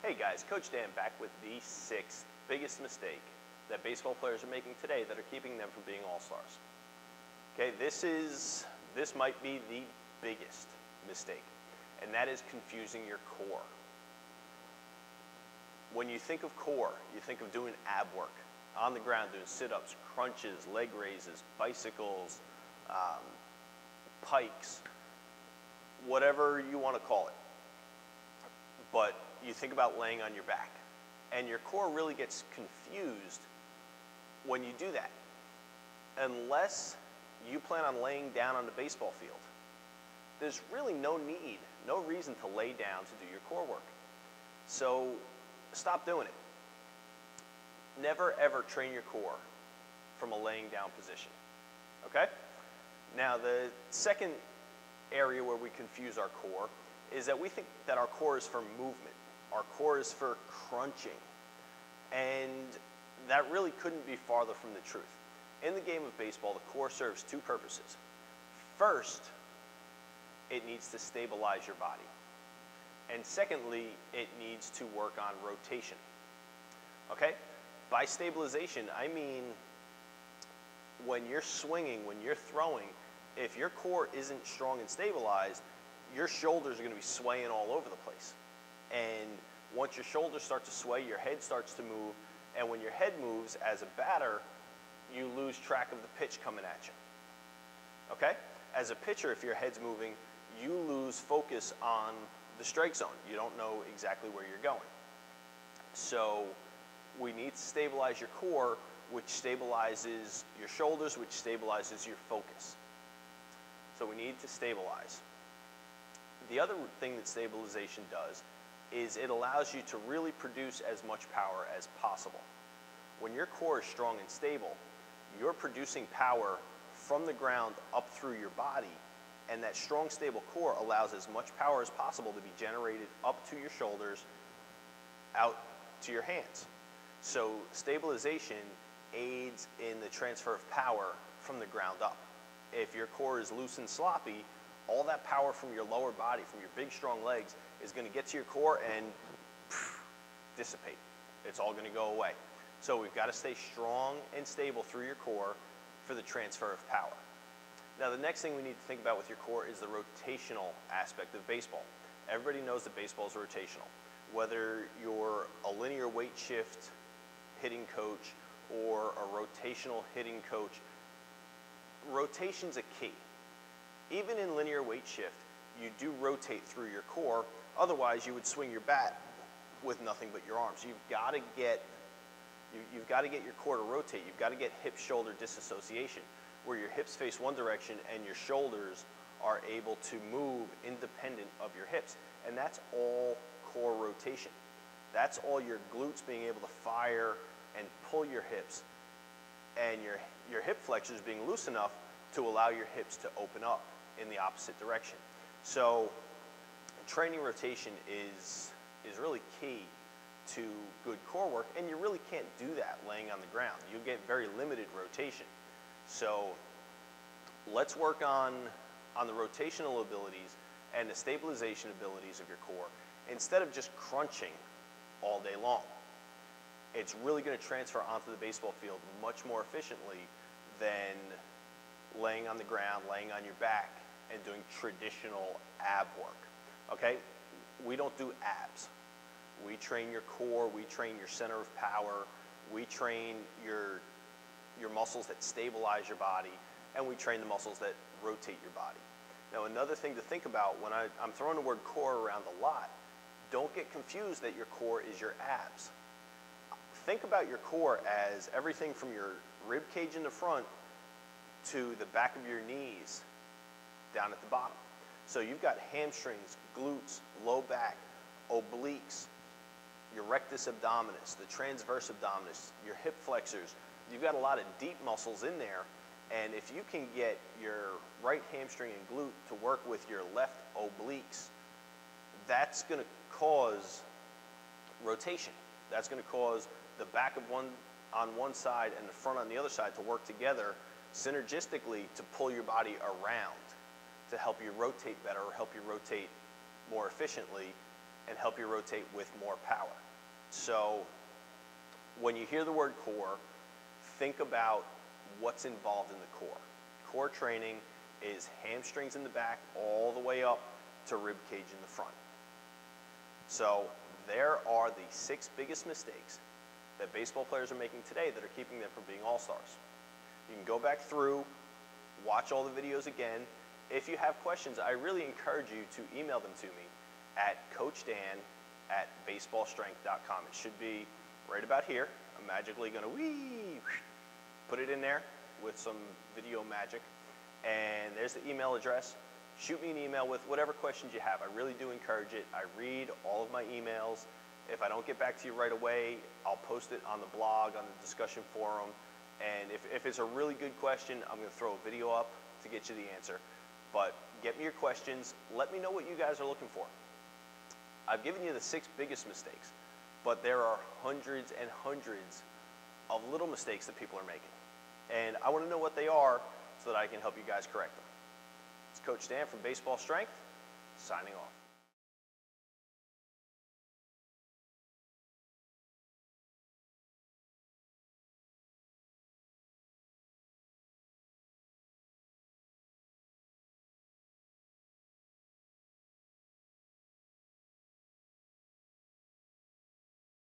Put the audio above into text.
Hey guys, Coach Dan back with the sixth biggest mistake that baseball players are making today that are keeping them from being all-stars. Okay, this might be the biggest mistake, and that is confusing your core. When you think of core, you think of doing ab work on the ground, doing sit-ups, crunches, leg raises, bicycles, pikes, whatever you want to call it. But you think about laying on your back, and your core really gets confused when you do that. Unless you plan on laying down on the baseball field, there's really no need, no reason to lay down to do your core work. So stop doing it. Never ever train your core from a laying down position, okay? Now the second area where we confuse our core is that we think that our core is for movement. Our core is for crunching. And that really couldn't be farther from the truth. In the game of baseball, the core serves two purposes. First, it needs to stabilize your body. And secondly, it needs to work on rotation. Okay? By stabilization, I mean when you're swinging, when you're throwing, if your core isn't strong and stabilized, your shoulders are going to be swaying all over the place. And once your shoulders start to sway, your head starts to move. And when your head moves as a batter, you lose track of the pitch coming at you. Okay? As a pitcher, if your head's moving, you lose focus on the strike zone. You don't know exactly where you're going. So we need to stabilize your core, which stabilizes your shoulders, which stabilizes your focus. So we need to stabilize. The other thing that stabilization does is it allows you to really produce as much power as possible. When your core is strong and stable, you're producing power from the ground up through your body, and that strong, stable core allows as much power as possible to be generated up to your shoulders, out to your hands. So stabilization aids in the transfer of power from the ground up. If your core is loose and sloppy, all that power from your lower body, from your big, strong legs, is going to get to your core and dissipate. It's all going to go away. So we've got to stay strong and stable through your core for the transfer of power. Now, the next thing we need to think about with your core is the rotational aspect of baseball. Everybody knows that baseball is rotational. Whether you're a linear weight shift hitting coach or a rotational hitting coach, rotation's a key. Even in linear weight shift, you do rotate through your core. Otherwise, you would swing your bat with nothing but your arms. You've got to get your core to rotate. You've got to get hip-shoulder disassociation, where your hips face one direction and your shoulders are able to move independent of your hips. And that's all core rotation. That's all your glutes being able to fire and pull your hips, and your hip flexors being loose enough to allow your hips to open up in the opposite direction. So training rotation is really key to good core work, and you really can't do that laying on the ground. You get very limited rotation. So let's work on the rotational abilities and the stabilization abilities of your core instead of just crunching all day long. It's really going to transfer onto the baseball field much more efficiently than laying on the ground, laying on your back, and doing traditional ab work, okay? We don't do abs. We train your core, we train your center of power, we train your muscles that stabilize your body, and we train the muscles that rotate your body. Now, another thing to think about when I'm throwing the word core around a lot, don't get confused that your core is your abs. Think about your core as everything from your rib cage in the front to the back of your knees down at the bottom. So you've got hamstrings, glutes, low back, obliques, your rectus abdominis, the transverse abdominis, your hip flexors. You've got a lot of deep muscles in there, and if you can get your right hamstring and glute to work with your left obliques, that's going to cause rotation. That's going to cause the back of one on one side and the front on the other side to work together synergistically to pull your body around, to help you rotate better, or help you rotate more efficiently and help you rotate with more power. So when you hear the word core, think about what's involved in the core. Core training is hamstrings in the back all the way up to rib cage in the front. So there are the 6 biggest mistakes that baseball players are making today that are keeping them from being all-stars. You can go back through, watch all the videos again. If you have questions, I really encourage you to email them to me at coachdan@baseballstrength.com. It should be right about here. I'm magically going to put it in there with some video magic. And there's the email address. Shoot me an email with whatever questions you have. I really do encourage it. I read all of my emails. If I don't get back to you right away, I'll post it on the blog, on the discussion forum. And if it's a really good question, I'm going to throw a video up to get you the answer. But get me your questions. Let me know what you guys are looking for. I've given you the 6 biggest mistakes, but there are hundreds and hundreds of little mistakes that people are making. And I want to know what they are so that I can help you guys correct them. It's Coach Dan from Baseball Strength, signing off.